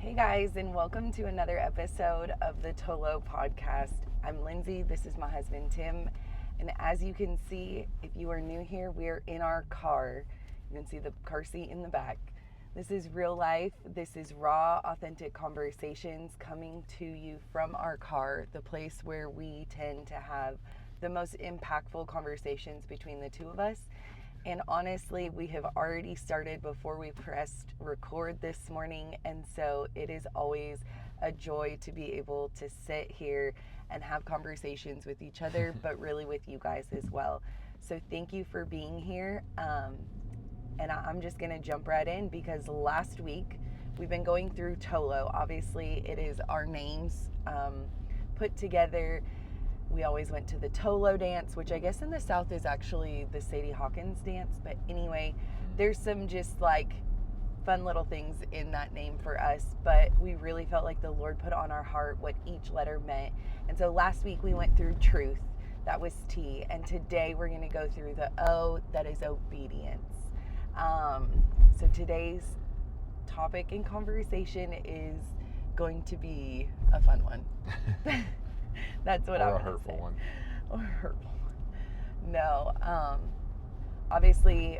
Hey guys, and welcome to another episode of the TOLO Podcast. I'm Lindsay, this is my husband Tim, and as you can see, if you are new here, we are in our car. You can see the car seat in the back. This is real life, this is raw, authentic conversations coming to you from our car, the place where we tend to have the most impactful conversations between the two of us. And honestly, we have already started before we pressed record this morning. And so it is always a joy to be able to sit here and have conversations with each other, but really with you guys as well. So thank you for being here. And I'm just going to jump right in because last week we've been going through TOLO. Obviously, it is our names put together. We always went to the TOLO dance, which I guess in the South is actually the Sadie Hawkins dance. But anyway, there's some just like fun little things in that name for us. But we really felt like the Lord put on our heart what each letter meant. And so last week we went through truth. That was T. And today we're going to go through the O, that is obedience. So today's topic and conversation is going to be a fun one. That's what I'm going to say. Or a hurtful one. Or a hurtful one. No. Obviously,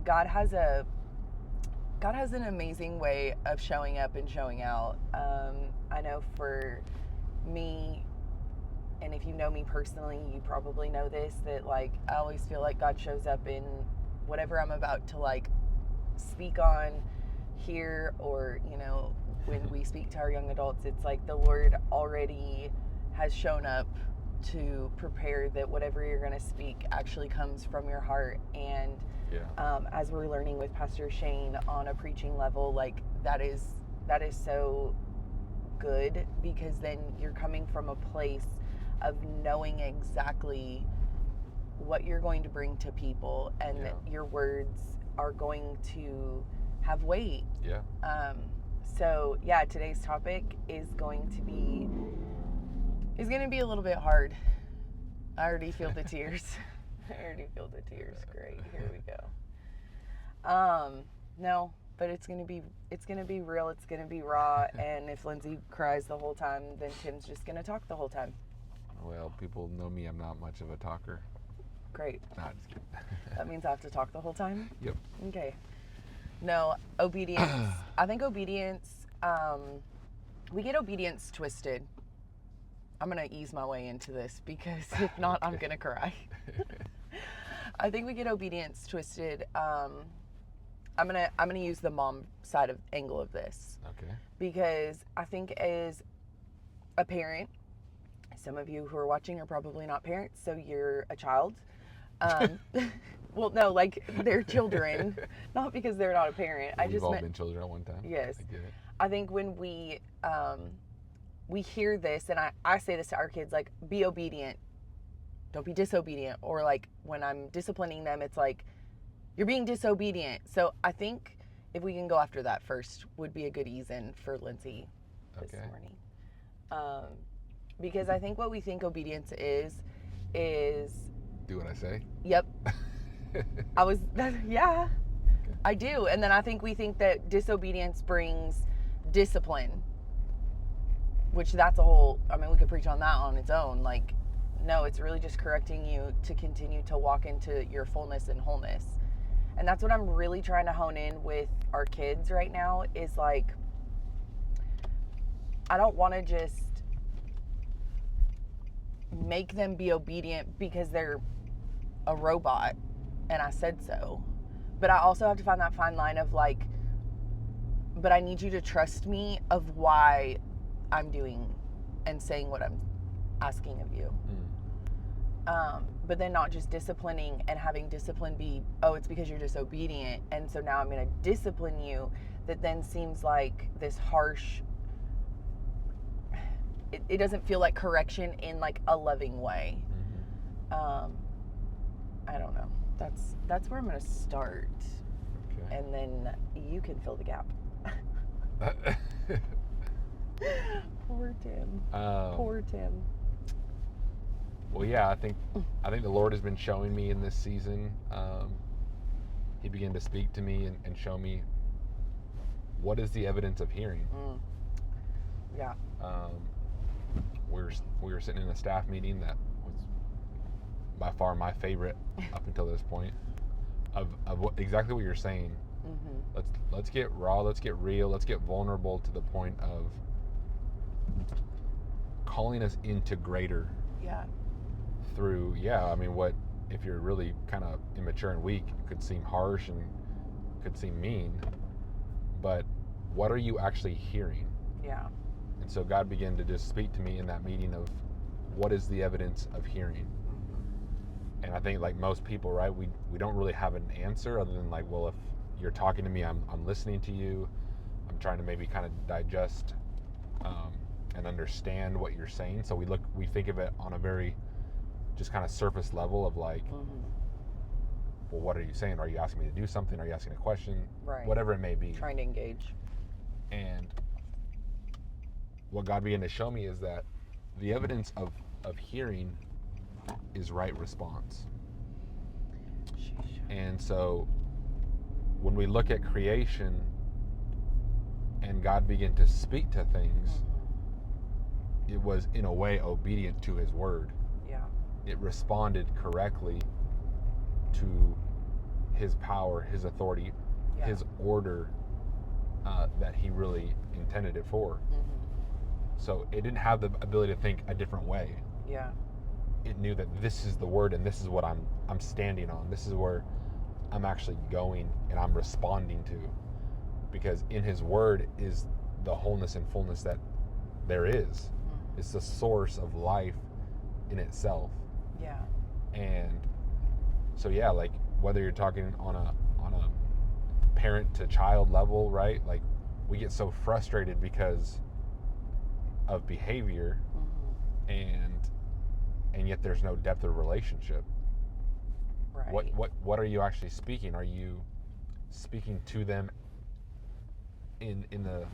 God has an amazing way of showing up and showing out. I know for me, and if you know me personally, you probably know this, that like I always feel like God shows up in whatever I'm about to like speak on here, or when we speak to our young adults, it's like the Lord already has shown up to prepare that whatever you're going to speak actually comes from your heart. And as we're learning with Pastor Shane on a preaching level, like that is so good, because then you're coming from a place of knowing exactly what you're going to bring to people, and that your words are going to have weight. So today's topic is going to be a little bit hard. I already feel the tears. Great, here we go. No, but it's gonna be real. It's gonna be raw. And if Lindsay cries the whole time, then Tim's just gonna talk the whole time. Well, people know me. I'm not much of a talker. Great. Nah, just kidding. That means I have to talk the whole time? Yep. Okay. No, obedience. I think obedience, we get obedience twisted. I'm going to ease my way into this, because if not, I'm going to cry. I think we get obedience twisted. I'm going to use the mom side of angle of this. Okay. Because I think as a parent, some of you who are watching are probably not parents, so you're a child. Well, no, like they're children, not because they're not a parent. We've all been children at one time. Yes. I get it. I think when we hear this, and I say this to our kids, like, be obedient, don't be disobedient. Or like when I'm disciplining them, it's like, you're being disobedient. So I think if we can go after that first would be a good ease-in for Lindsay this morning. Because I think what we think obedience is do what I say? Yep. Okay. I do. And then I think we think that disobedience brings discipline, which that's a whole, we could preach on that on its own. Like, no, it's really just correcting you to continue to walk into your fullness and wholeness. And that's what I'm really trying to hone in with our kids right now, is like, I don't want to just make them be obedient because they're a robot and I said so. But I also have to find that fine line of like, but I need you to trust me of why I'm doing and saying what I'm asking of you. But then not just disciplining and having discipline be, oh, it's because you're disobedient, and so now I'm going to discipline you. That then seems like this harsh, it doesn't feel like correction in like a loving way. I don't know. That's where I'm going to start. Okay. And then you can fill the gap. Poor Tim. Poor Tim. Well, yeah, I think the Lord has been showing me in this season. He began to speak to me and show me what is the evidence of hearing? Yeah. We were sitting in a staff meeting that was by far my favorite up until this point of exactly what you're saying. Let's get raw, let's get real, let's get vulnerable to the point of calling us into greater. Yeah. Through, what if you're really kind of immature and weak, it could seem harsh and could seem mean, but what are you actually hearing? Yeah. And so God began to just speak to me in that meeting of what is the evidence of hearing. And I think like most people, right, we don't really have an answer other than like, well, if you're talking to me, I'm listening to you, I'm trying to maybe kind of digest and understand what you're saying. So we think of it on a very just kind of surface level of like, well, what are you saying? Are you asking me to do something? Are you asking a question? Right. Whatever it may be. Trying to engage. And what God began to show me is that the evidence of hearing is right response. And so when we look at creation and God began to speak to things, it was in a way obedient to his word. Yeah. It responded correctly to his power, his authority, his order that he really intended it for. So it didn't have the ability to think a different way. Yeah. It knew that this is the word and this is what I'm standing on. This is where I'm actually going and I'm responding to. Because in his word is the wholeness and fullness that there is. It's the source of life in itself. Yeah. And so like whether you're talking on a parent to child level, right? Like we get so frustrated because of behavior and yet there's no depth of relationship. Right. What are you actually speaking? Are you speaking to them in the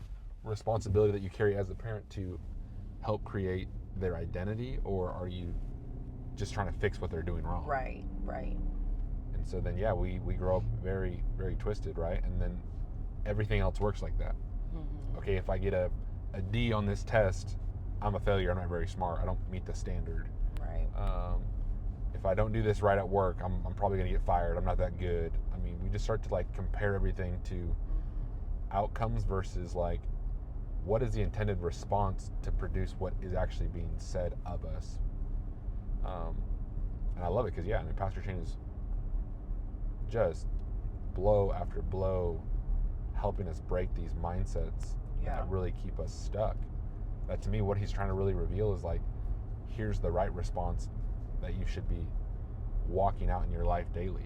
responsibility that you carry as a parent to help create their identity, or are you just trying to fix what they're doing wrong? Right. And so then we grow up very, very twisted, right? And then everything else works like that. Okay, if I get a D on this test, I'm a failure. I'm not very smart. I don't meet the standard. Right. If I don't do this right at work, I'm probably going to get fired. I'm not that good. I mean, we just start to like compare everything to outcomes versus like what is the intended response to produce what is actually being said of us. And I love it because Pastor Shane is just blow after blow helping us break these mindsets that really keep us stuck. That to me, what he's trying to really reveal is like, here's the right response that you should be walking out in your life daily.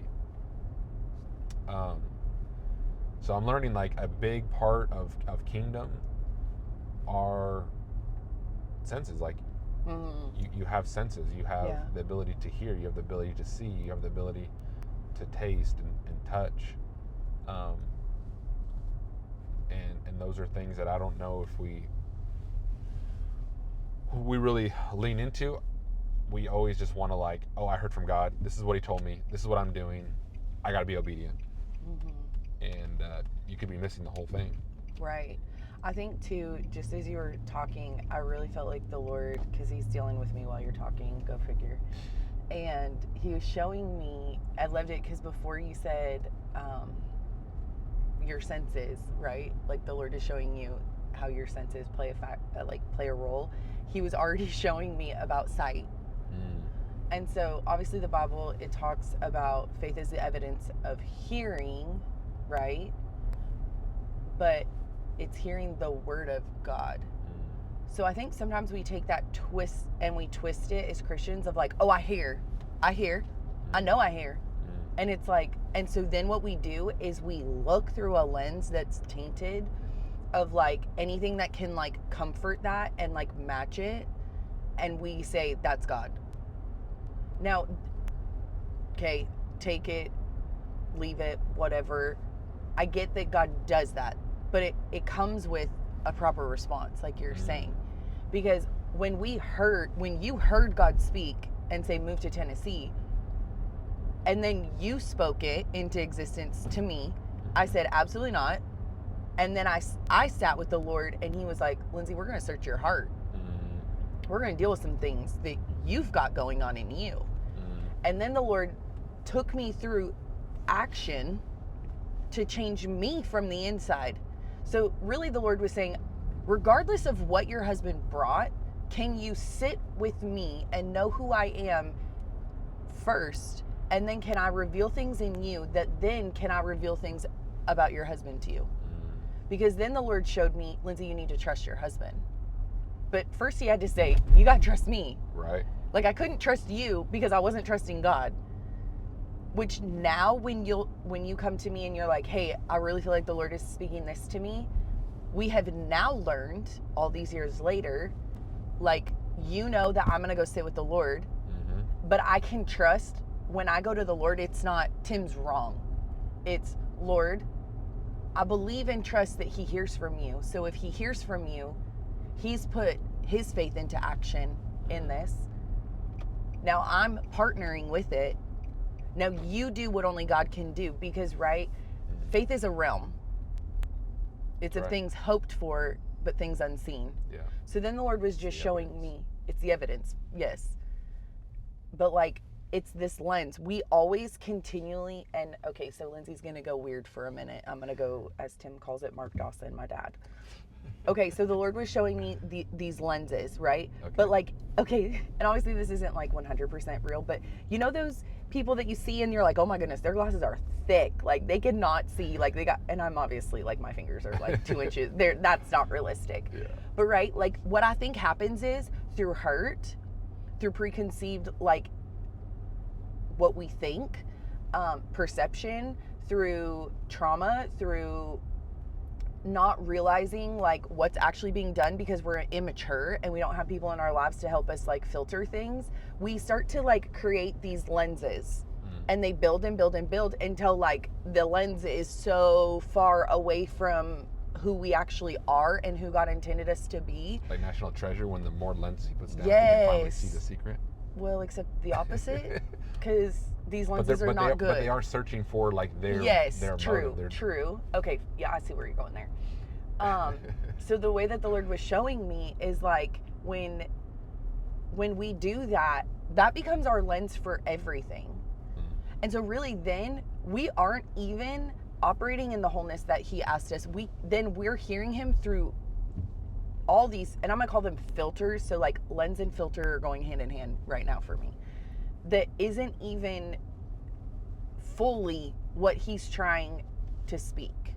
So I'm learning like a big part of kingdom are senses. Like you have senses. You have the ability to hear. You have the ability to see. You have the ability to taste and touch. And those are things that I don't know if we really lean into. We always just want to like, oh, I heard from God. This is what he told me. This is what I'm doing. I got to be obedient. And you could be missing the whole thing. Right. I think too, just as you were talking, I really felt like the Lord, because he's dealing with me while you're talking, go figure. And he was showing me, I loved it because before you said your senses, right? Like the Lord is showing you how your senses play a role. He was already showing me about sight. And so obviously the Bible, it talks about faith is the evidence of hearing, right? But it's hearing the word of God. So I think sometimes we take that twist and we twist it as Christians of like, oh, I hear, I know I hear. And it's like, and so then what we do is we look through a lens that's tainted of like anything that can like comfort that and like match it. And we say, that's God. Now, okay, take it, leave it, whatever. I get that God does that, but it comes with a proper response, like you're saying. Because when you heard God speak and say, move to Tennessee, and then you spoke it into existence to me, I said, absolutely not. And then I sat with the Lord, and he was like, Lindsay, we're going to search your heart. We're going to deal with some things that you've got going on in you. And then the Lord took me through action to change me from the inside. So really the Lord was saying, regardless of what your husband brought, can you sit with me and know who I am first? And then can I reveal things in you that then can I reveal things about your husband to you? Because then the Lord showed me, Lindsay, you need to trust your husband. But first he had to say, you got to trust me. Right. Like I couldn't trust you because I wasn't trusting God. Which now when you come to me and you're like, hey, I really feel like the Lord is speaking this to me, we have now learned all these years later, like, you know that I'm going to go sit with the Lord, but I can trust when I go to the Lord, it's not Tim's wrong. It's, Lord, I believe and trust that he hears from you. So if he hears from you, he's put his faith into action in this. Now I'm partnering with it. Now you do what only God can do, because, right, faith is a realm. It's of things hoped for, but things unseen. Yeah. So then the Lord was just showing me, it's the evidence, yes. But like, it's this lens. We always continually, and okay, so Lindsay's going to go weird for a minute. I'm going to go, as Tim calls it, Mark Dawson, my dad. Okay, so the Lord was showing me these lenses, right? Okay. But like, okay, and obviously this isn't like 100% real, but you know those people that you see and you're like, oh my goodness, their glasses are thick. Like they cannot see, like they got, and I'm obviously like my fingers are like 2 inches. That's not realistic. Yeah. But right, like what I think happens is through hurt, through preconceived, like what we think, perception, through trauma, through not realizing like what's actually being done because we're immature and we don't have people in our lives to help us like filter things, we start to like create these lenses and they build and build and build until like the lens is so far away from who we actually are and who God intended us to be. Like National Treasure, when the more lenses he puts down, you can finally see the secret. Well, except the opposite, because these lenses are not good. But they are searching for like their true, motive. True. Okay, yeah, I see where you're going there. So the way that the Lord was showing me is like when we do that, that becomes our lens for everything. And so really then we aren't even operating in the wholeness that he asked us. We're hearing him through all these, and I'm gonna call them filters. So like lens and filter are going hand in hand right now for me. That isn't even fully what he's trying to speak.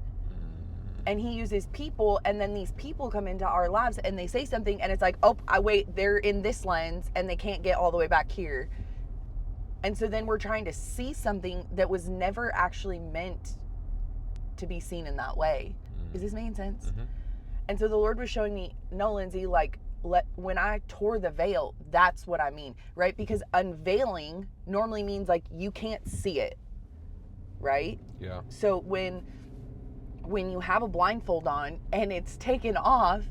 And he uses people, and then these people come into our lives and they say something and it's like, oh, they're in this lens and they can't get all the way back here. And so then we're trying to see something that was never actually meant to be seen in that way. Is this making sense? And so the Lord was showing me, no, Lindsay, like when I tore the veil, that's what I mean, right? Because unveiling normally means like you can't see it, right? Yeah. So when you have a blindfold on and it's taken off,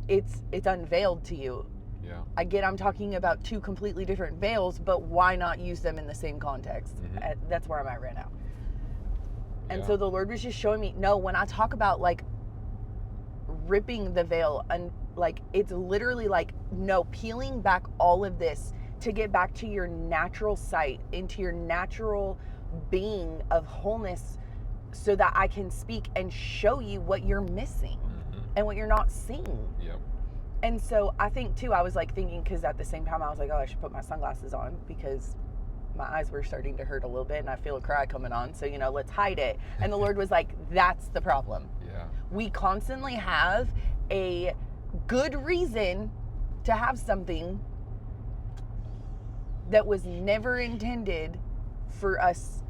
it's unveiled to you. Yeah. I get I'm talking about two completely different veils, but why not use them in the same context? That's where I'm at right now. And so the Lord was just showing me, no, when I talk about like ripping the veil, and like it's literally like, no, peeling back all of this to get back to your natural sight, into your natural being of wholeness, so that I can speak and show you what you're missing and what you're not seeing. Yep. And so I think too, I was like thinking, because at the same time I was like, oh, I should put my sunglasses on because my eyes were starting to hurt a little bit and I feel a cry coming on, so let's hide it. And the Lord was like, that's the problem. Yeah. We constantly have a good reason to have something that was never intended for us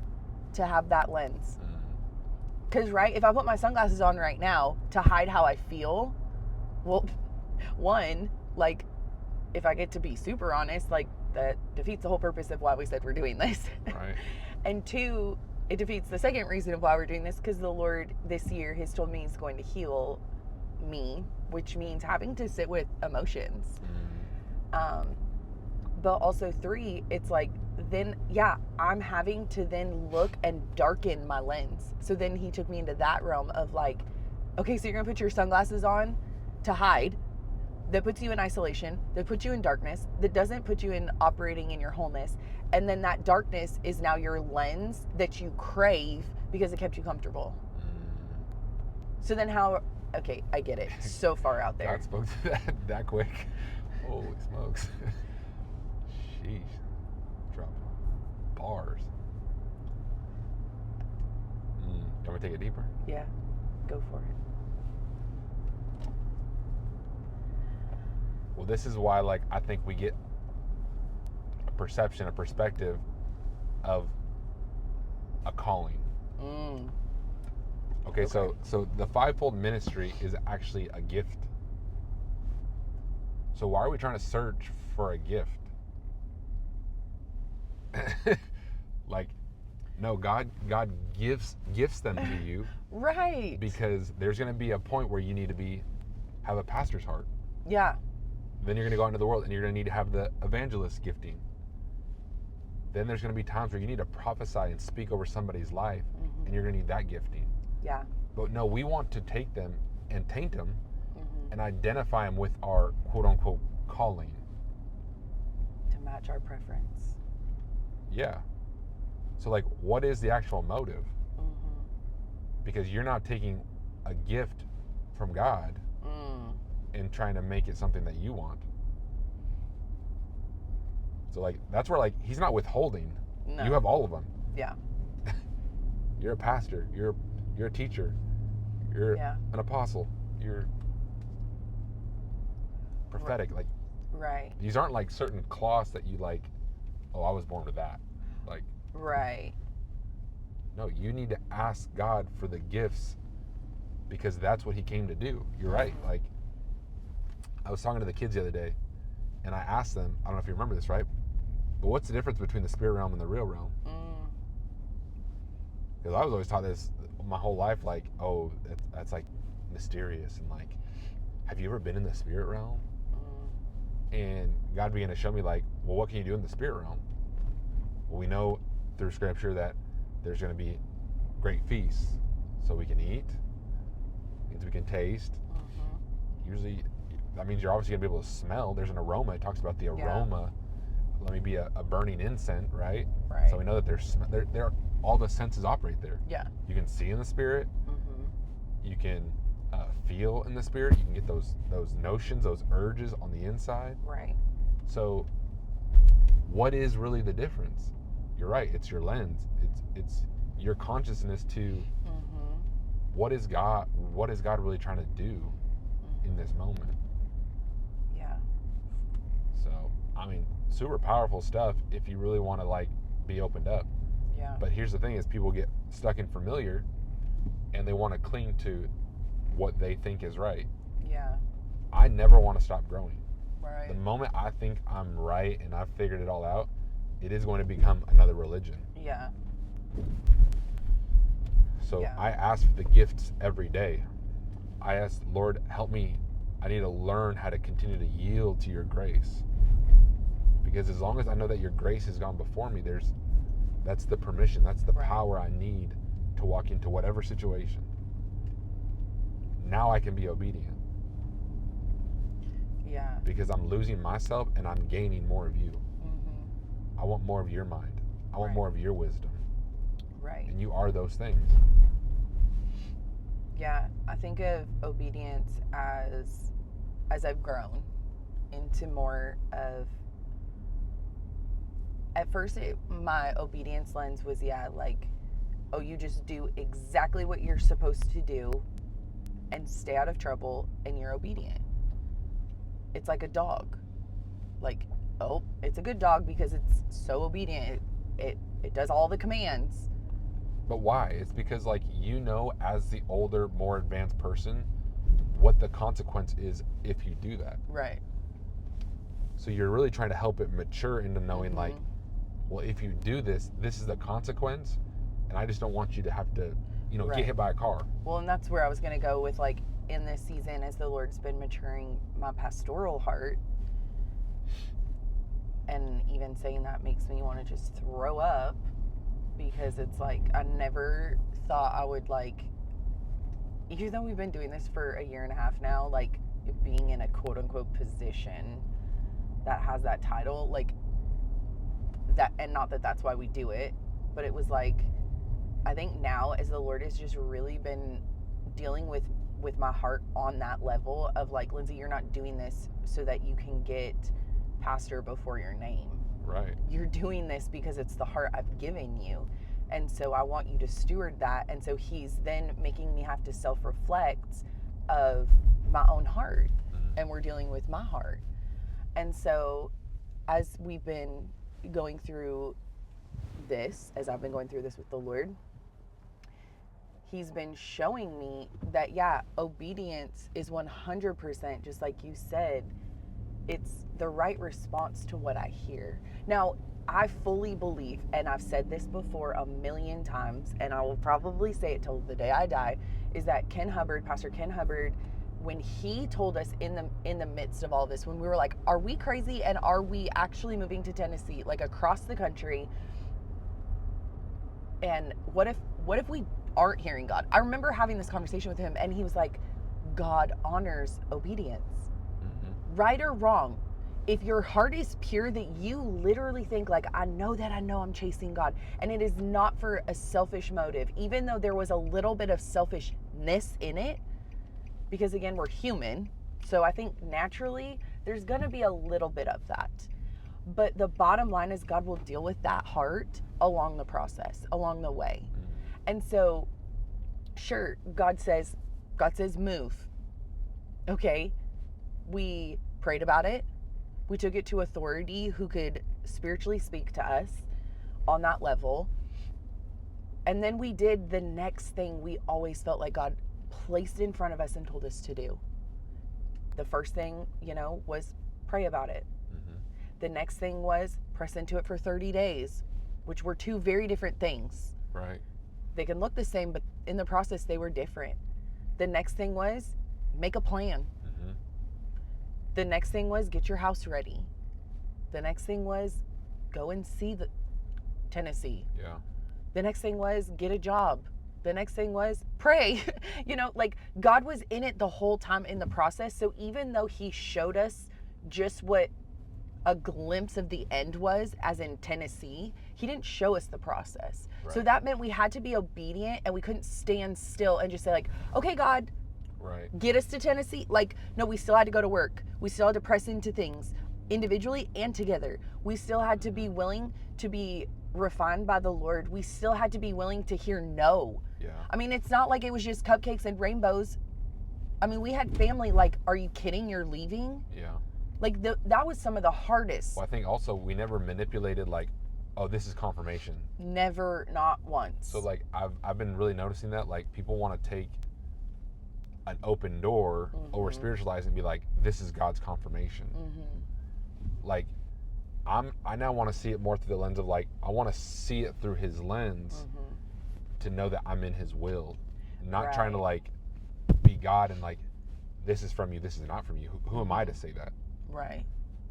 to have that lens. Because, right, if I put my sunglasses on right now to hide how I feel, well, one, like, if I get to be super honest, like, that defeats the whole purpose of why we said we're doing this. Right. And two, it defeats the second reason of why we're doing this, because the Lord this year has told me he's going to heal me, which means having to sit with emotions. But also three, it's like, then, yeah, I'm having to then look and darken my lens. So then he took me into that realm of like, Okay, so you're going to put your sunglasses on to hide. That puts you in isolation, that puts you in darkness, that doesn't put you in operating in your wholeness. And then that darkness is now your lens that you crave because it kept you comfortable. So then how, okay, I get it. So far out there. God spoke to that quick. Holy smokes. Sheesh. Drop bars. You want me to take it deeper? Yeah, go for it. Well, this is why, like, I think we get a perception, a perspective of a calling. Okay, so the fivefold ministry is actually a gift. So why are we trying to search for a gift? Like, no, God gifts them to you. Right. Because there's going to be a point where you need to have a pastor's heart. Yeah. Then you're going to go into the world and you're going to need to have the evangelist gifting. Then there's going to be times where you need to prophesy and speak over somebody's life, and you're going to need that gifting. Yeah. But no, we want to take them and taint them and identify them with our quote-unquote calling. To match our preference. Yeah. So, like, what is the actual motive? Because you're not taking a gift from God and trying to make it something that you want. So, like, that's where, like, he's not withholding. No. You have all of them. Yeah. You're a pastor. You're a teacher. You're an apostle. You're prophetic. Like, right. These aren't like certain cloths that you like, oh, I was born with that. Like, right. No, you need to ask God for the gifts because that's what he came to do. You're right. Like, I was talking to the kids the other day and I asked them, I don't know if you remember this, right? But what's the difference between the spirit realm and the real realm? Because I was always taught this my whole life, like, oh, that's like mysterious. And like, have you ever been in the spirit realm? And God began to show me, like, well, what can you do in the spirit realm? Well, we know through scripture that there's going to be great feasts. So we can eat, means we can taste. Usually, that means you're obviously going to be able to smell. There's an aroma. It talks about the aroma. Let me be a burning incense, right? Right. So we know that there all the senses operate there. Yeah. You can see in the spirit. You can feel in the spirit. You can get those notions, those urges on the inside. Right. So what is really the difference? You're right. It's your lens. It's your consciousness to what is God really trying to do in this moment. Yeah. So, I mean, super powerful stuff if you really want to, like, be opened up. Yeah. But here's the thing is people get stuck in familiar and they want to cling to what they think is right. Yeah. I never want to stop growing. Right. The moment I think I'm right and I've figured it all out, it is going to become another religion. Yeah. So I ask for the gifts every day. I ask, Lord, help me. I need to learn how to continue to yield to your grace. Because as long as I know that your grace has gone before me, that's the permission, that's the power I need to walk into whatever situation. Now I can be obedient. Yeah. Because I'm losing myself and I'm gaining more of you. I want more of your mind. I want more of your wisdom. Right. And you are those things. Yeah, I think of obedience as I've grown into more of. At first, my obedience lens was like, oh, you just do exactly what you're supposed to do, and stay out of trouble, and you're obedient. It's like a dog. Like, oh, it's a good dog because it's so obedient. It does all the commands. But why? It's because, like, as the older, more advanced person, what the consequence is if you do that. Right. So you're really trying to help it mature into knowing, like, well, if you do this is the consequence, and I just don't want you to have to, get hit by a car. Well, and that's where I was going to go with, like, in this season, as the Lord's been maturing my pastoral heart, and even saying that makes me want to just throw up, because it's like I never thought I would, like, even though we've been doing this for a year and a half now, like being in a quote unquote position that has that title, like that, and not that that's why we do it, but it was like, I think now as the Lord has just really been dealing with my heart on that level of like, Lindsay, you're not doing this so that you can get pastor before your name. Right. You're doing this because it's the heart I've given you. And so I want you to steward that. And so he's then making me have to self-reflect of my own heart. And we're dealing with my heart. And so as we've been going through this, as I've been going through this with the Lord, he's been showing me that, yeah, obedience is 100%, just like you said, it's the right response to what I hear. Now, I fully believe, and I've said this before a million times, and I will probably say it till the day I die, is that Pastor Ken Hubbard, when he told us in the midst of all this, when we were like, are we crazy and are we actually moving to Tennessee, like across the country? And what if we aren't hearing God? I remember having this conversation with him, and he was like, God honors obedience. Right or wrong, if your heart is pure, that you literally think like, I know I'm chasing God, and it is not for a selfish motive, even though there was a little bit of selfishness in it, because again, we're human. So I think naturally there's going to be a little bit of that. But the bottom line is God will deal with that heart along the process, along the way. And so, sure, God says move. Okay. We prayed about it. We took it to authority who could spiritually speak to us on that level. And then we did the next thing we always felt like God placed in front of us and told us to do. The first thing, was pray about it. The next thing was press into it for 30 days, which were two very different things. Right. They can look the same, but in the process, they were different. The next thing was make a plan. The next thing was get your house ready. The next thing was go and see the Tennessee. Yeah. The next thing was get a job. The next thing was pray. Like God was in it the whole time in the process. So even though he showed us just what a glimpse of the end was, as in Tennessee, he didn't show us the process. Right. So that meant we had to be obedient, and we couldn't stand still and just say like, okay, God, right, get us to Tennessee. Like, no, we still had to go to work. We still had to press into things individually and together. We still had to be willing to be refined by the Lord. We still had to be willing to hear no. Yeah. I mean, it's not like it was just cupcakes and rainbows. I mean, we had family like, are you kidding? You're leaving? Yeah. Like that was some of the hardest. Well, I think also we never manipulated like, oh, this is confirmation. Never, not once. So like I've been really noticing that like people want to take an open door over spiritualize and be like, this is God's confirmation. Like I now want to see it more through the lens of like, I want to see it through his lens to know that I'm in his will, not trying to like be God and like, this is from you, this is not from you. Who am I to say that? Right.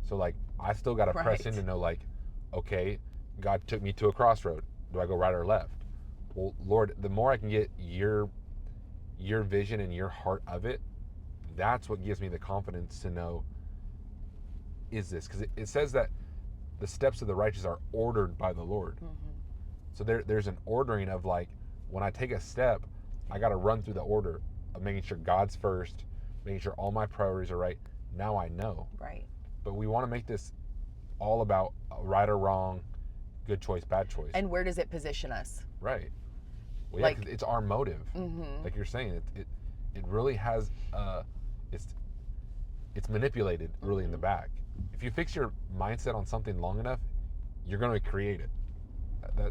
So like, I still got to press in to know like, okay, God took me to a crossroad. Do I go right or left? Well, Lord, the more I can get your vision and your heart of it, that's what gives me the confidence to know, is this? Because it says that the steps of the righteous are ordered by the Lord. So there's an ordering of like, when I take a step, I got to run through the order of making sure God's first, making sure all my priorities are right. Now I know. Right. But we want to make this all about right or wrong, good choice, bad choice. And where does it position us? Right. Well, yeah, like, 'cause it's our motive. Like you're saying, it really has it's manipulated really in the back. If you fix your mindset on something long enough, you're going to create it.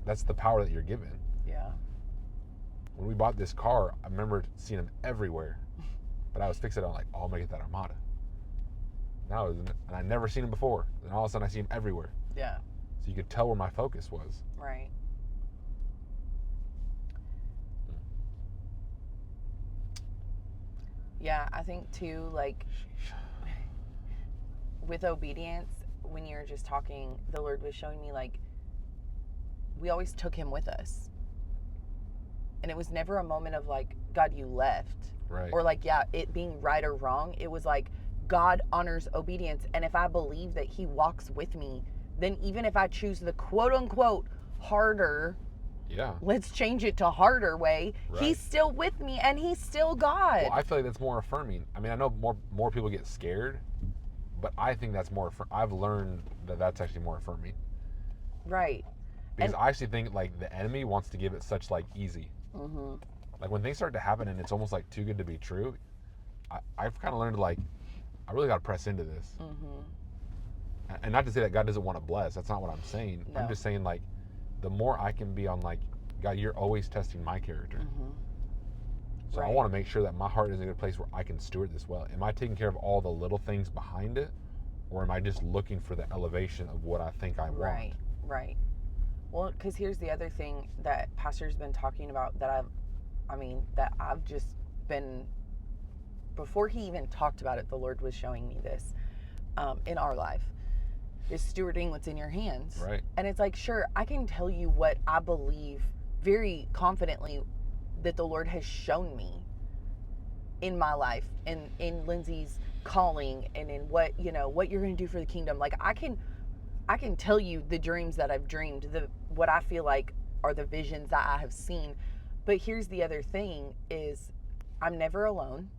That's the power that you're given. Yeah. When we bought this car, I remember seeing them everywhere, but I was fixated on like, oh, I'm gonna get that Armada. Now, and I'd never seen them before. Then all of a sudden, I see them everywhere. Yeah. So you could tell where my focus was. Right. Yeah, I think too, like, with obedience, when you're just talking, the Lord was showing me, like, we always took him with us. And it was never a moment of, like, God, you left. Right. or like, yeah, it being right or wrong. It was like, God honors obedience. And if I believe that he walks with me, then even if I choose the quote unquote harder, let's change it to harder way, he's still with me and he's still God. Well, I feel like that's more affirming. I mean, I know more people get scared, but I think that's more, I've learned that that's actually more affirming. Right. Because I actually think like the enemy wants to give it such like easy. Mm-hmm. Like when things start to happen and it's almost like too good to be true, I've kind of learned like, I really got to press into this. Mm-hmm. And not to say that God doesn't want to bless. That's not what I'm saying. No. I'm just saying like, the more I can be on like, God, you're always testing my character. Mm-hmm. So I want to make sure that my heart is in a good place where I can steward this well. Am I taking care of all the little things behind it? Or am I just looking for the elevation of what I think I want? Right. Well, because here's the other thing that Pastor's been talking about that I've just been, before he even talked about it, the Lord was showing me this in our life, is stewarding what's in your hands. Right. And it's like, sure, I can tell you what I believe very confidently that the Lord has shown me in my life and in Lindsay's calling and in what you're going to do for the kingdom. Like I can tell you the dreams that I've dreamed, what I feel like are the visions that I have seen. But here's the other thing is I'm never alone.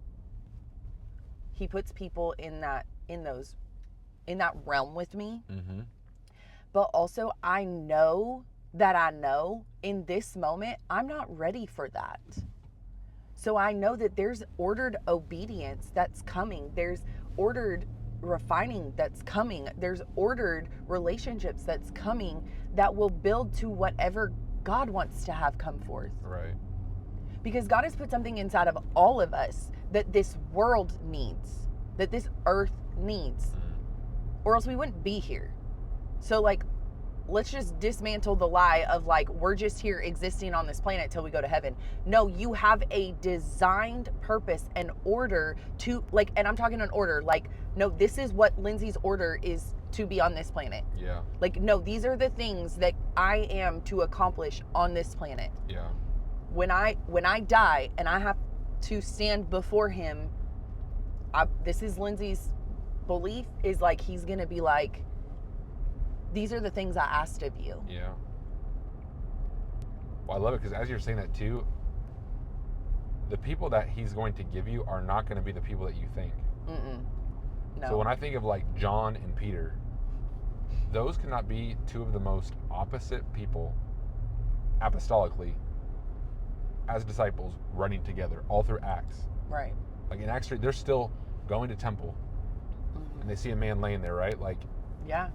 He puts people in that realm with me. Mm-hmm. But also I know in this moment, I'm not ready for that. So I know that there's ordered obedience that's coming. There's ordered refining that's coming. There's ordered relationships that's coming that will build to whatever God wants to have come forth. Right. Because God has put something inside of all of us that this world needs, that this earth needs, or else we wouldn't be here. So like, let's just dismantle the lie of like, we're just here existing on this planet till we go to heaven. No, you have a designed purpose and order to like, and I'm talking an order, like, no, this is what Lindsay's order is to be on this planet. Yeah. Like, no, these are the things that I am to accomplish on this planet. Yeah. When I die and I have to stand before him, this is Lindsay's belief, is like, he's going to be like, these are the things I asked of you. Yeah. Well, I love it because as you're saying that too, the people that he's going to give you are not going to be the people that you think. No. So when I think of like John and Peter, those cannot be two of the most opposite people apostolically as disciples running together all through Acts. Right. Like in Acts 3, they're still going to temple and they see a man laying there, right? Like, yeah.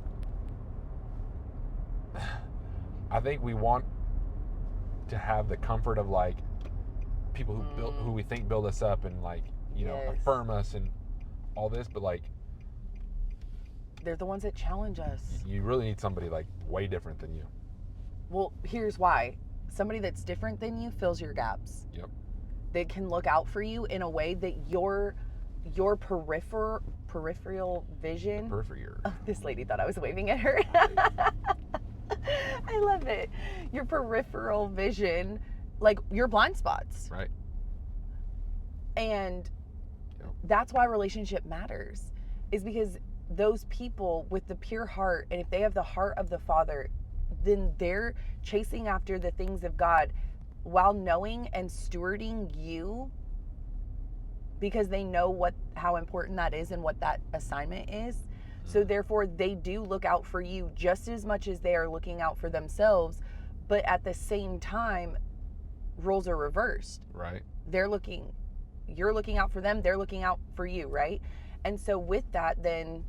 I think we want to have the comfort of like people who we think build us up and like, affirm us and all this, but like they're the ones that challenge us. You really need somebody like way different than you. Well, here's why. Somebody that's different than you fills your gaps. Yep. They can look out for you in a way that your peripheral vision. Oh, this lady thought I was waving at her. I love it. Your peripheral vision, like your blind spots. Right. And that's why relationship matters, is because those people with the pure heart, and if they have the heart of the Father, then they're chasing after the things of God while knowing and stewarding you, because they know how important that is and what that assignment is. So therefore they do look out for you just as much as they are looking out for themselves, but at the same time, roles are reversed. Right. You're looking out for them, they're looking out for you, right? And so with that, then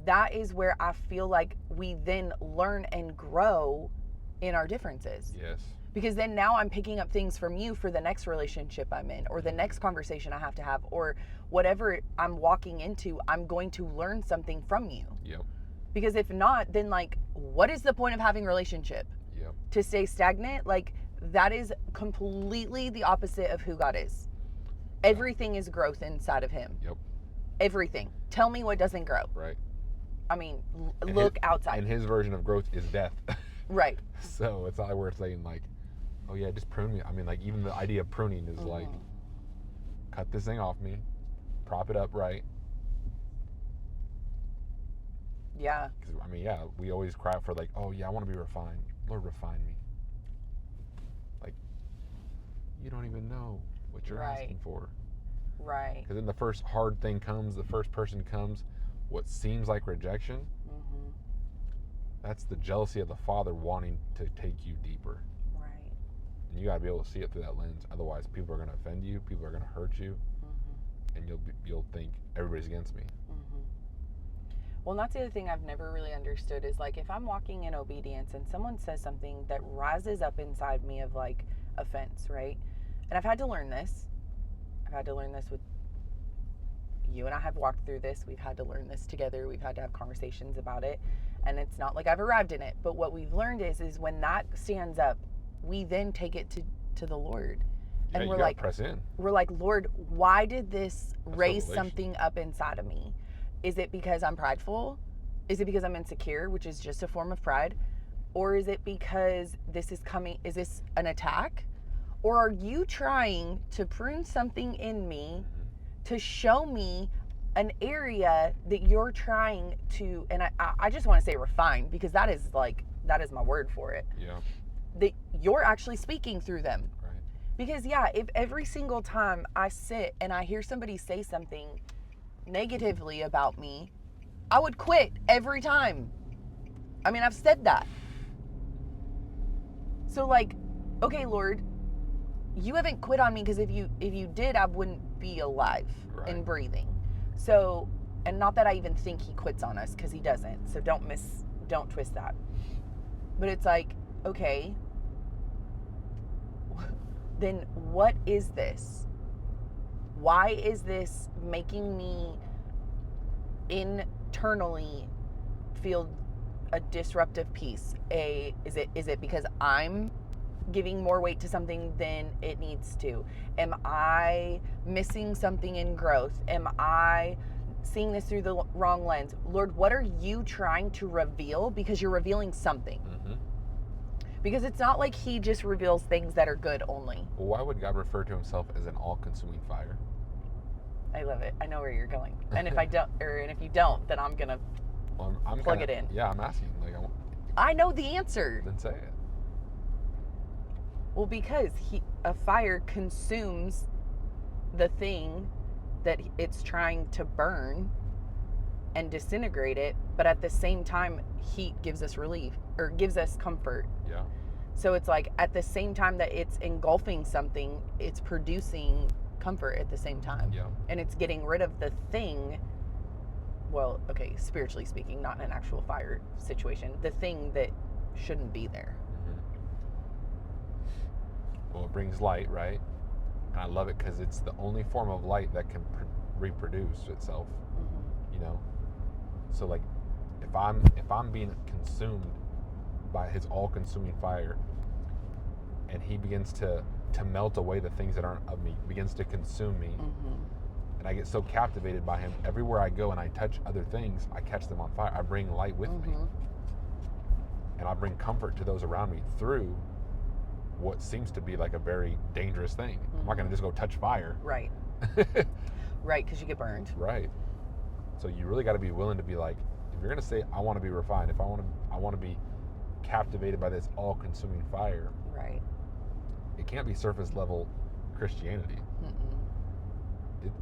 that is where I feel like we then learn and grow in our differences. Yes. Because then now I'm picking up things from you for the next relationship I'm in, or the next conversation I have to have, or whatever I'm walking into, I'm going to learn something from you. Yep. Because if not, then like, what is the point of having a relationship? Yep. To stay stagnant? Like, that is completely the opposite of who God is. Everything is growth inside of him. Yep. Everything. Tell me what doesn't grow. Right. I mean, look outside. And his version of growth is death. Right. So it's not like we're saying like, oh yeah, just prune me. I mean, like even the idea of pruning is like, cut this thing off me, prop it up right. Yeah. Because, I mean, yeah, we always cry out for like, oh yeah, I want to be refined. Lord, refine me. Like, you don't even know what you're asking for. Right. Because then the first hard thing comes, the first person comes, what seems like rejection, that's the jealousy of the Father wanting to take you deeper. Right. And you got to be able to see it through that lens. Otherwise, people are going to offend you, people are going to hurt you, and you'll think everybody's against me. Well, and that's the other thing I've never really understood is like if I'm walking in obedience and someone says something that rises up inside me of like offense, right? And I've had to learn this. I've had to learn this with you, and I have walked through this. We've had to learn this together. We've had to have conversations about it. And it's not like I've arrived in it. But what we've learned is when that stands up, we then take it to the Lord. Yeah, and we're like, press in. We're like, Lord, why did this raise something up inside of me? Is it because I'm prideful? Is it because I'm insecure, which is just a form of pride? Or is it because this is coming? Is this an attack? Or are you trying to prune something in me to show me an area that you're trying to, and I just want to say refine, because that is my word for it. Yeah. That you're actually speaking through them. Right. Because yeah, if every single time I sit and I hear somebody say something negatively about me, I would quit every time. I mean, I've said that. So like, okay, Lord, you haven't quit on me, because if you did, I wouldn't be alive and breathing. So, and not that I even think he quits on us, because he doesn't. So don't twist that. But it's like, okay, then what is this? Why is this making me internally feel a disruptive piece? Is it because I'm giving more weight to something than it needs to? Am I missing something in growth? Am I seeing this through the wrong lens? Lord, what are you trying to reveal? Because you're revealing something. Because it's not like he just reveals things that are good only. Well, why would God refer to himself as an all-consuming fire? I love it. I know where you're going. And if you don't, then I'm gonna plug it in. Yeah, I'm asking. I know the answer. Then say it. Well, because a fire consumes the thing that it's trying to burn and disintegrate it, but at the same time, heat gives us relief, or gives us comfort. Yeah. So it's like at the same time that it's engulfing something, it's producing comfort at the same time. Yeah. And it's getting rid of the thing, well, okay, spiritually speaking, not in an actual fire situation, the thing that shouldn't be there. Well, it brings light, right? And I love it because it's the only form of light that can reproduce itself. You know, so like if I'm being consumed by his all-consuming fire, and he begins to melt away the things that aren't of me, begins to consume me, and I get so captivated by him, everywhere I go and I touch other things, I catch them on fire. I bring light with me, and I bring comfort to those around me through what seems to be like a very dangerous thing. I'm not going to just go touch fire. Right. Right, because you get burned. Right. So you really got to be willing to be like, if you're going to say, I want to be refined, if I want to be captivated by this all-consuming fire, right, it can't be surface level Christianity.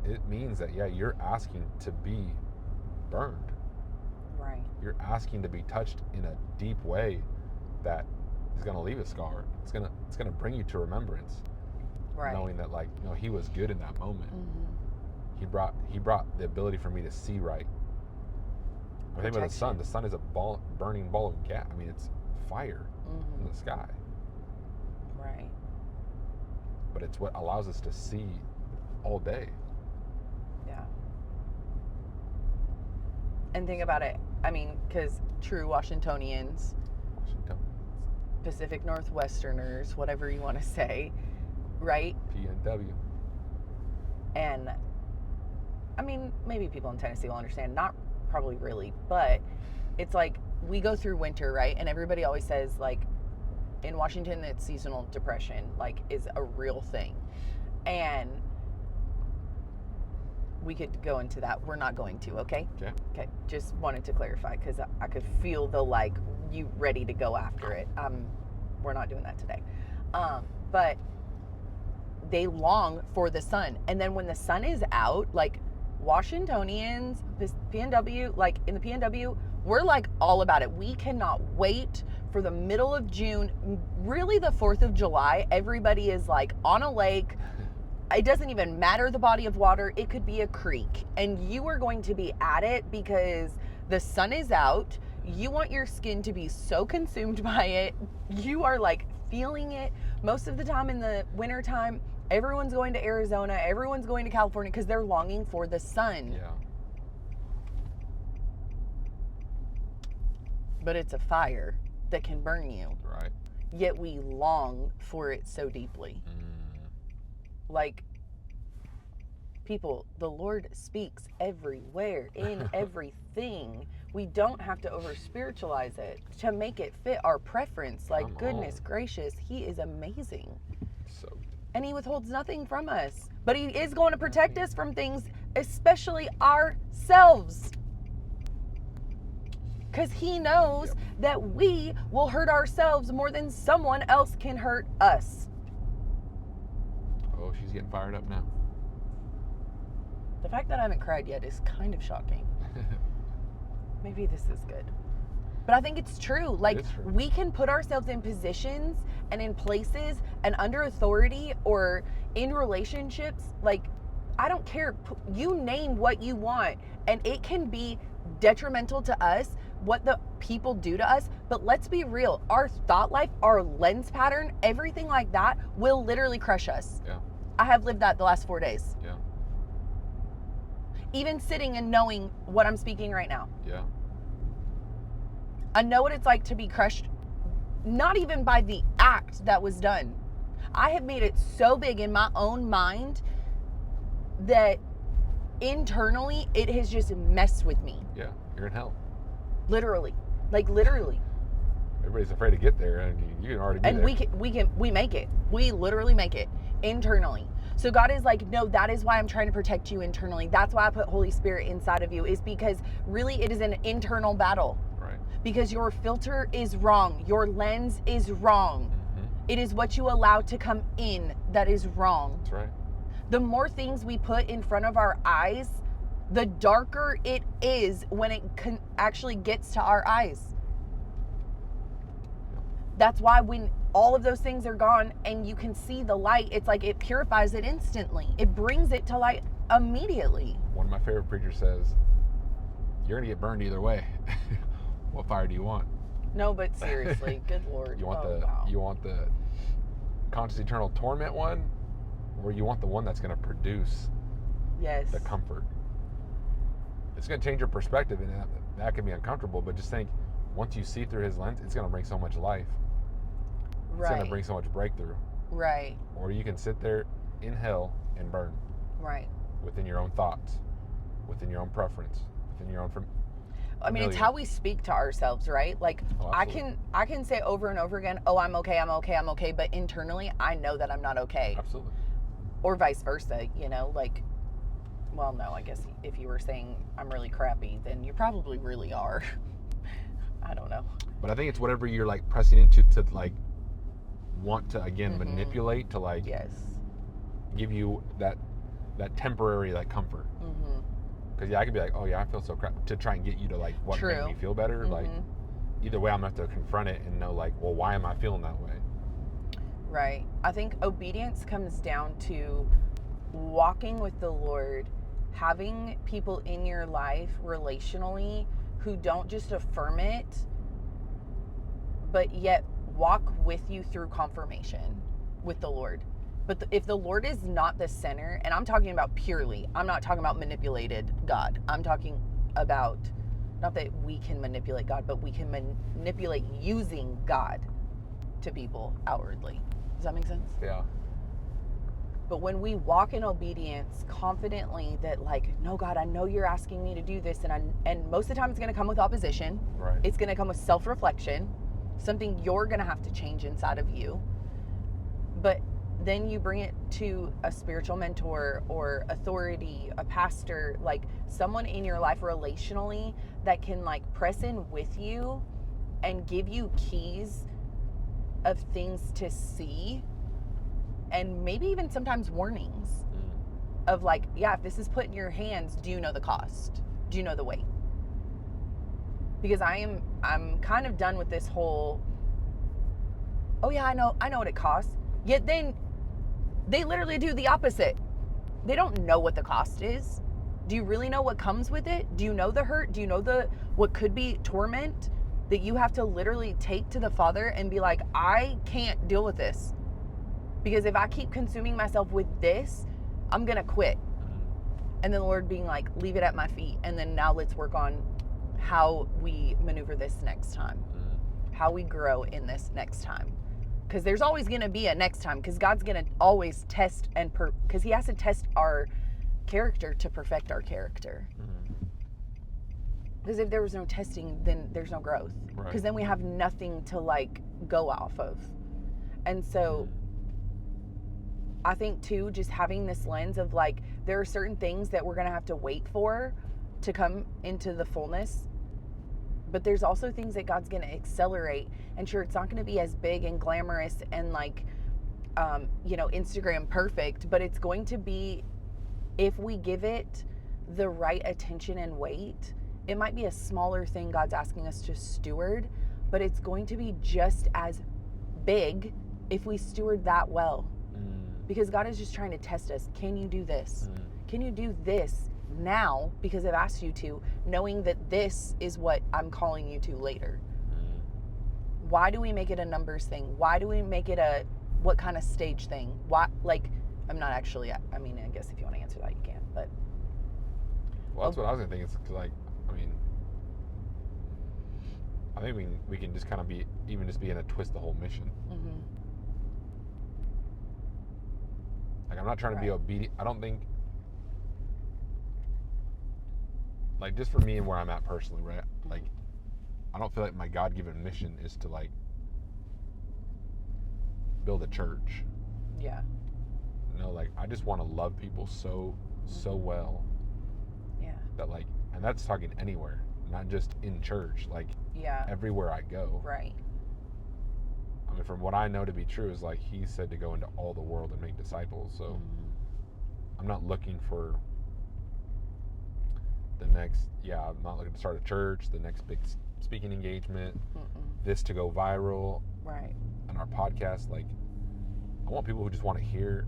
It means that, yeah, you're asking to be burned. Right. You're asking to be touched in a deep way that is going to leave a scar. It's going to bring you to remembrance. Right. Knowing that, like, you know, he was good in that moment. He brought the ability for me to see right. I think about the sun. The sun is a burning ball of gas. I mean, it's fire in the sky. Right. But it's what allows us to see all day. Yeah. And think about it. I mean, because true Washingtonians, Pacific Northwesterners, whatever you want to say, right? PNW. And I mean, maybe people in Tennessee will understand. Not probably really, but it's like we go through winter, right? And everybody always says, like, in Washington, it's seasonal depression, like, is a real thing. And we could go into that. We're not going to, okay? Okay. Just wanted to clarify because I could feel the like you ready to go after it. We're not doing that today. But they long for the sun. And then when the sun is out, like Washingtonians, this PNW, like in the PNW, we're like all about it. We cannot wait for the middle of June, really the 4th of July. Everybody is like on a lake. It doesn't even matter the body of water. It could be a creek. And you are going to be at it because the sun is out. You want your skin to be so consumed by it. You are like feeling it. Most of the time in the wintertime, everyone's going to Arizona. Everyone's going to California because they're longing for the sun. Yeah. But it's a fire that can burn you. Right. Yet we long for it so deeply. Like, people, the Lord speaks everywhere, in everything. We don't have to over spiritualize it to make it fit our preference. Like, goodness gracious, He is amazing. So. And He withholds nothing from us. But He is going to protect us from things, especially ourselves. Because He knows that we will hurt ourselves more than someone else can hurt us. Oh, she's getting fired up now. The fact that I haven't cried yet is kind of shocking. Maybe this is good. But I think it's true. Like, it's true. We can put ourselves in positions and in places and under authority or in relationships. Like, I don't care. You name what you want. And it can be detrimental to us, what the people do to us. But let's be real. Our thought life, our lens pattern, everything like that will literally crush us. Yeah. I have lived that the last 4 days. Yeah. Even sitting and knowing what I'm speaking right now. Yeah. I know what it's like to be crushed, not even by the act that was done. I have made it so big in my own mind that internally it has just messed with me. Yeah. You're in hell. Literally. Like literally. Everybody's afraid to get there, and you can already be And there. we make it. We literally make it internally. So God is like, no, that is why I'm trying to protect you internally. That's why I put Holy Spirit inside of you, is because really it is an internal battle. Right. Because your filter is wrong. Your lens is wrong. Mm-hmm. It is what you allow to come in that is wrong. That's right. The more things we put in front of our eyes, the darker it is when it actually gets to our eyes. That's why when all of those things are gone and you can see the light, it's like it purifies it instantly. It brings it to light immediately. One of my favorite preachers says, you're going to get burned either way. What fire do you want? No, but seriously, good Lord. You want wow. you want the conscious eternal torment one, or you want the one that's going to produce the comfort? It's going to change your perspective, and that can be uncomfortable, but just think, once you see through His lens, it's going to bring so much life. It's going to bring so much breakthrough. Right. Or you can sit there in hell and burn. Right. Within your own thoughts, within your own preference, within your own I mean, it's how we speak to ourselves, right? Like, I can say over and over again, oh, I'm okay, but internally, I know that I'm not okay. Absolutely. Or vice versa, you know, like, well, no, I guess if you were saying I'm really crappy, then you probably really are. I don't know. But I think it's whatever you're, like, pressing into to, like, want to, again, manipulate to, like, give you that temporary, like, comfort. Because, I could be like, oh, yeah, I feel so crap, to try and get you to, like, what makes me feel better. Like, either way, I'm going to have to confront it and know, like, well, why am I feeling that way? Right. I think obedience comes down to walking with the Lord, having people in your life relationally who don't just affirm it, but yet walk with you through confirmation with the Lord. But if the Lord is not the center, and I'm talking about purely, I'm not talking about manipulated God. I'm talking about, not that we can manipulate God, but we can manipulate using God to people outwardly. Does that make sense? Yeah. But when we walk in obedience confidently that, like, no, God, I know you're asking me to do this, and most of the time it's going to come with opposition. Right. It's going to come with self-reflection, something you're going to have to change inside of you. But then you bring it to a spiritual mentor or authority, a pastor, like someone in your life relationally that can like press in with you and give you keys of things to see, and maybe even sometimes warnings of like, yeah, if this is put in your hands, do you know the cost? Do you know the weight? Because I'm kind of done with this whole, oh yeah, I know what it costs. Yet then they literally do the opposite. They don't know what the cost is. Do you really know what comes with it? Do you know the hurt? Do you know what could be torment that you have to literally take to the Father and be like, I can't deal with this. Because if I keep consuming myself with this, I'm going to quit. And then the Lord being like, leave it at my feet. And then now let's work on how we maneuver this next time. How we grow in this next time. Because there's always going to be a next time. Because God's going to always test because he has to test our character to perfect our character. Because if there was no testing, then there's no growth. Because then we have nothing to like go off of. And so I think too, just having this lens of like, there are certain things that we're going to have to wait for to come into the fullness. But there's also things that God's going to accelerate. And sure, it's not going to be as big and glamorous and like, Instagram perfect, but it's going to be, if we give it the right attention and weight, it might be a smaller thing God's asking us to steward, but it's going to be just as big if we steward that well. Because God is just trying to test us. Can you do this? Can you do this now because I've asked you to, knowing that this is what I'm calling you to later? Why do we make it a numbers thing? Why do we make it a what kind of stage thing? Why, like, I'm not actually, I mean, I guess if you want to answer that, you can, but. Well, that's what I was going to think. It's like, I think we can just kind of be in a twist the whole mission. Like, I'm not trying to be obedient. I don't think, like, just for me and where I'm at personally, right? Like, I don't feel like my God-given mission is to, like, build a church. Yeah. No, like, I just want to love people so well. Yeah. That, like, and that's talking anywhere, not just in church, like, everywhere I go. Right. I mean, from what I know to be true is, like, he said to go into all the world and make disciples. So I'm not looking for the next, I'm not looking to start a church, the next big speaking engagement, this to go viral. Right. On our podcast, like, I want people who just want to hear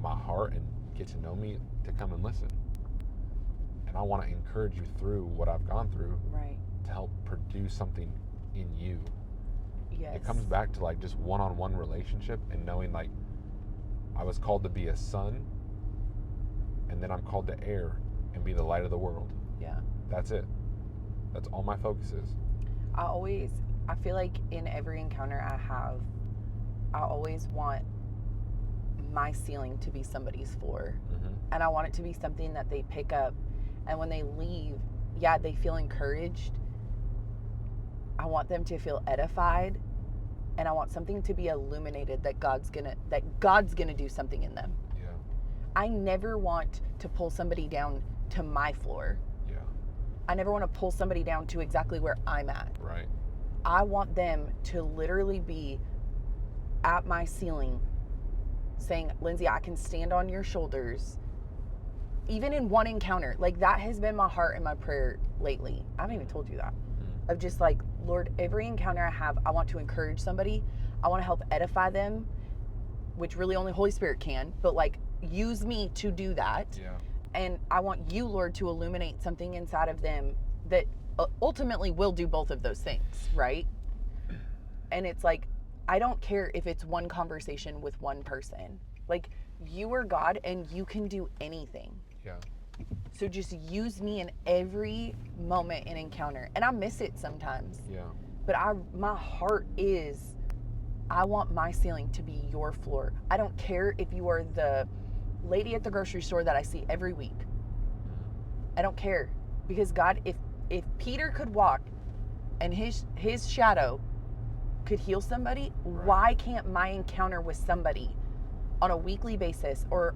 my heart and get to know me to come and listen. And I want to encourage you through what I've gone through. Right. To help produce something in you. Yes. It comes back to like just one-on-one relationship and knowing like I was called to be a son, and then I'm called to heir and be the light of the world. Yeah. That's it. That's all my focus is. I feel like in every encounter I have, I always want my ceiling to be somebody's floor. And I want it to be something that they pick up, and when they leave, they feel encouraged. I want them to feel edified, and I want something to be illuminated that God's gonna do something in them. Yeah. I never want to pull somebody down to my floor. Yeah. I never want to pull somebody down to exactly where I'm at. Right. I want them to literally be at my ceiling saying, Lindsay, I can stand on your shoulders. Even in one encounter, like that has been my heart and my prayer lately. I haven't even told you that. Of just like, Lord, every encounter I have, I want to encourage somebody. I want to help edify them, which really only Holy Spirit can, but like use me to do that. Yeah. And I want you, Lord, to illuminate something inside of them that ultimately will do both of those things, right? And it's like, I don't care if it's one conversation with one person. Like, you are God and you can do anything. Yeah. So just use me in every moment and encounter. And I miss it sometimes. Yeah. But my heart is, I want my ceiling to be your floor. I don't care if you are the lady at the grocery store that I see every week. I don't care. Because God, if Peter could walk and his shadow could heal somebody, why can't my encounter with somebody on a weekly basis, or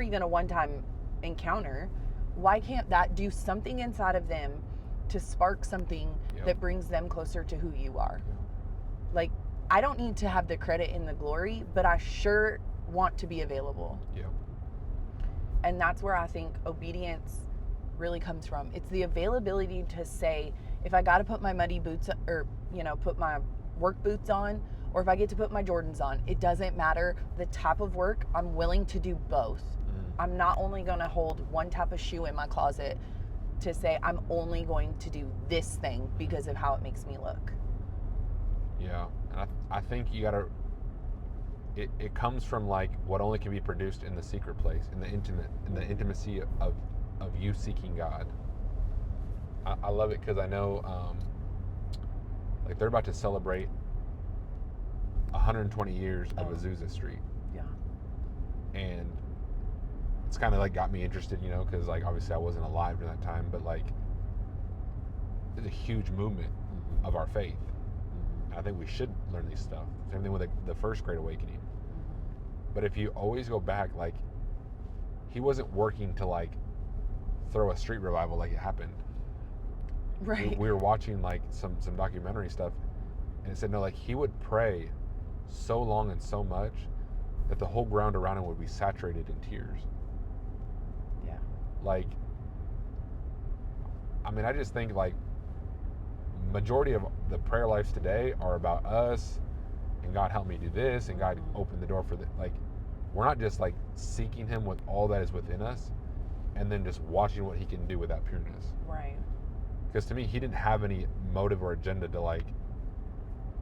even a one-time encounter, why can't that do something inside of them to spark something that brings them closer to who you are? Like, I don't need to have the credit and the glory, but I sure want to be available. And that's where I think obedience really comes from. It's the availability to say, if I got to put my muddy boots, or, put my work boots on, or if I get to put my Jordans on, it doesn't matter the type of work. I'm willing to do both. I'm not only going to hold one type of shoe in my closet to say I'm only going to do this thing because of how it makes me look. Yeah, and I think you gotta. It comes from like what only can be produced in the secret place, in the intimacy of you seeking God. I love it because I know, like they're about to celebrate 120 years of Azusa Street. Yeah. And it's kind of like got me interested, because like obviously I wasn't alive during that time, but like it's a huge movement of our faith. And I think we should learn these stuff. Same thing with the first Great Awakening. But if you always go back, like he wasn't working to like throw a street revival like it happened. Right. We were watching like some documentary stuff, and it said no, like he would pray so long and so much that the whole ground around him would be saturated in tears. Yeah. Like, I mean, I just think like majority of the prayer lives today are about us and God help me do this and God open the door for the, like, we're not just like seeking him with all that is within us and then just watching what he can do with that pureness. Right. Because to me, he didn't have any motive or agenda to like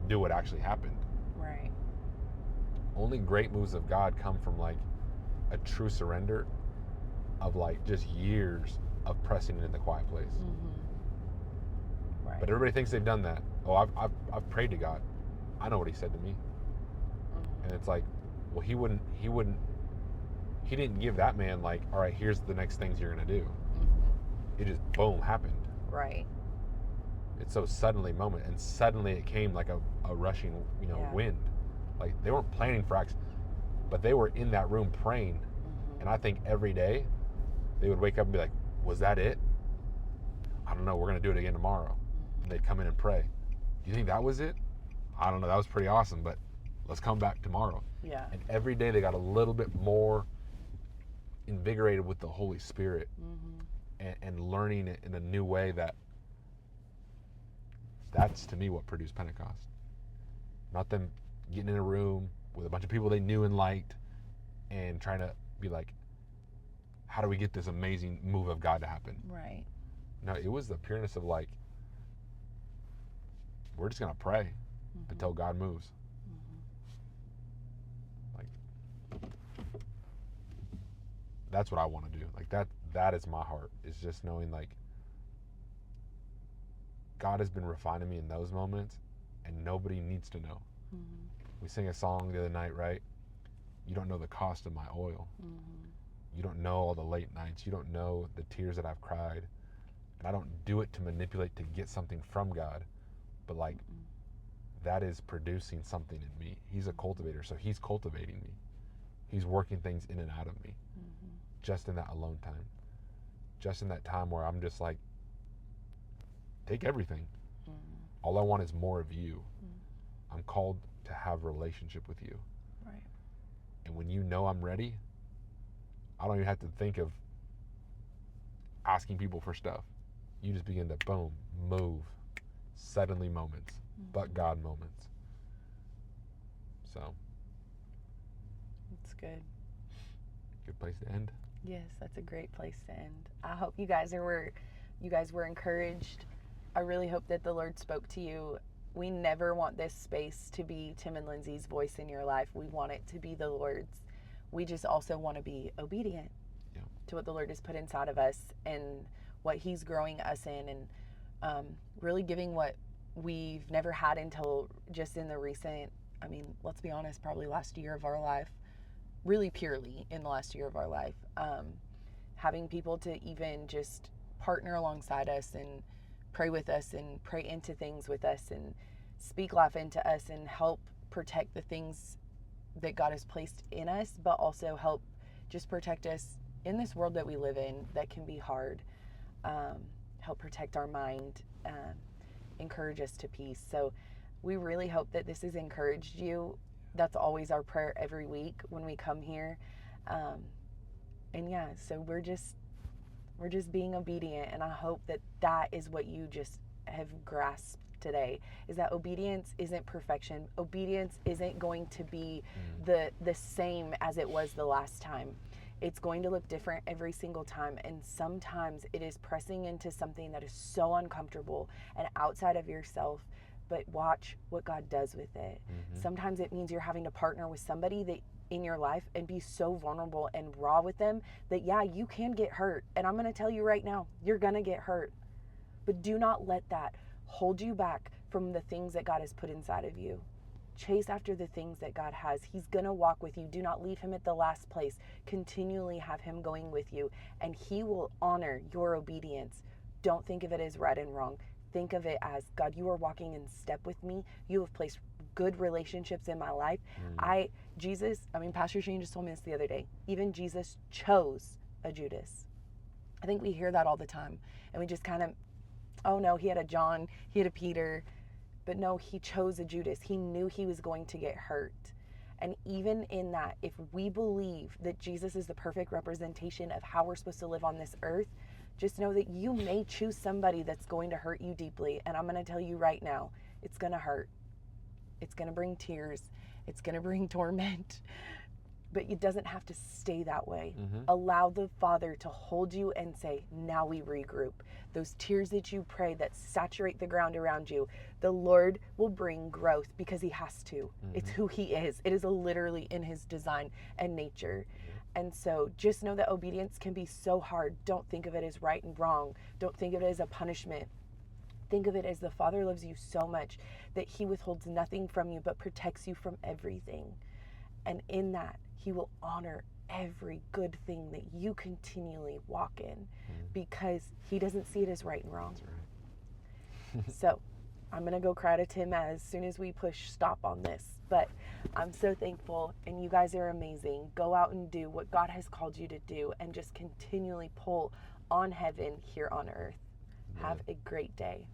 do what actually happened. Right. Only great moves of God come from like a true surrender of like just years of pressing in the quiet place. Right. But everybody thinks they've done that. Oh, I've prayed to God. I know what he said to me. And it's like, well, he didn't give that man like, all right, here's the next things you're gonna do. It just boom happened. Right. It's so suddenly moment, and suddenly it came like a rushing, wind. Like they weren't planning for action, but they were in that room praying. And I think every day they would wake up and be like, was that it? I don't know, we're gonna do it again tomorrow. And they'd come in and pray. Do you think that was it? I don't know, that was pretty awesome, but let's come back tomorrow. Yeah. And every day they got a little bit more invigorated with the Holy Spirit and learning it in a new way. That's to me what produced Pentecost. Not them getting in a room with a bunch of people they knew and liked and trying to be like, how do we get this amazing move of God to happen? Right. No, it was the pureness of like, we're just gonna pray until God moves. Like, that's what I want to do. Like that is my heart, is just knowing like God has been refining me in those moments and nobody needs to know. We sang a song the other night, right? You don't know the cost of my oil. You don't know all the late nights. You don't know the tears that I've cried. And I don't do it to manipulate to get something from God, but like that is producing something in me. He's a cultivator, so he's cultivating me. He's working things in and out of me just in that alone time. Just in that time where I'm just like, take everything. All I want is more of you. I'm called to have a relationship with you. Right. And when you know I'm ready, I don't even have to think of asking people for stuff. You just begin to boom, move, suddenly moments, but God moments. So. That's good. Good place to end. Yes, that's a great place to end. I hope you guys were encouraged. I really hope that the Lord spoke to you. We never want this space to be Tim and Lindsay's voice in your life. We want it to be the Lord's. We just also want to be obedient to what the Lord has put inside of us and what he's growing us in, and really giving what we've never had until just in the recent, let's be honest, probably last year of our life, really purely in the last year of our life. Having people to even just partner alongside us and pray with us and pray into things with us and speak life into us and help protect the things that God has placed in us, but also help just protect us in this world that we live in that can be hard. Help protect our mind, encourage us to peace. So we really hope that this has encouraged you. That's always our prayer every week when we come here. And yeah, so we're just being obedient, and I hope that that is what you just have grasped today, is that obedience isn't perfection. Obedience isn't going to be the same as it was the last time. It's going to look different every single time, and sometimes it is pressing into something that is so uncomfortable and outside of yourself, but watch what God does with it. Sometimes it means you're having to partner with somebody that in your life and be so vulnerable and raw with them that yeah, you can get hurt. And I'm going to tell you right now, you're going to get hurt. But do not let that hold you back from the things that God has put inside of you. Chase after the things that God has. He's going to walk with you. Do not leave him at the last place. Continually have him going with you, and he will honor your obedience. Don't think of it as right and wrong. Think of it as, God, you are walking in step with me. You have placed good relationships in my life. Pastor Shane just told me this the other day. Even Jesus chose a Judas. I think we hear that all the time, and we just kind of, oh no, he had a John, he had a Peter. But no, he chose a Judas. He knew he was going to get hurt. And even in that, if we believe that Jesus is the perfect representation of how we're supposed to live on this earth, just know that you may choose somebody that's going to hurt you deeply. And I'm going to tell you right now, it's going to hurt. It's going to bring tears. It's going to bring torment. But it doesn't have to stay that way. Allow the Father to hold you and say, now we regroup. Those tears that you pray that saturate the ground around you, the Lord will bring growth because he has to. It's who he is. It is literally in his design and nature. And so just know that obedience can be so hard. Don't think of it as right and wrong. Don't think of it as a punishment. Think of it as the Father loves you so much that he withholds nothing from you but protects you from everything. And in that, he will honor every good thing that you continually walk in because he doesn't see it as right and wrong. That's right. So I'm going to go cry to Tim as soon as we push stop on this. But I'm so thankful, and you guys are amazing. Go out and do what God has called you to do and just continually pull on heaven here on earth. Have a great day.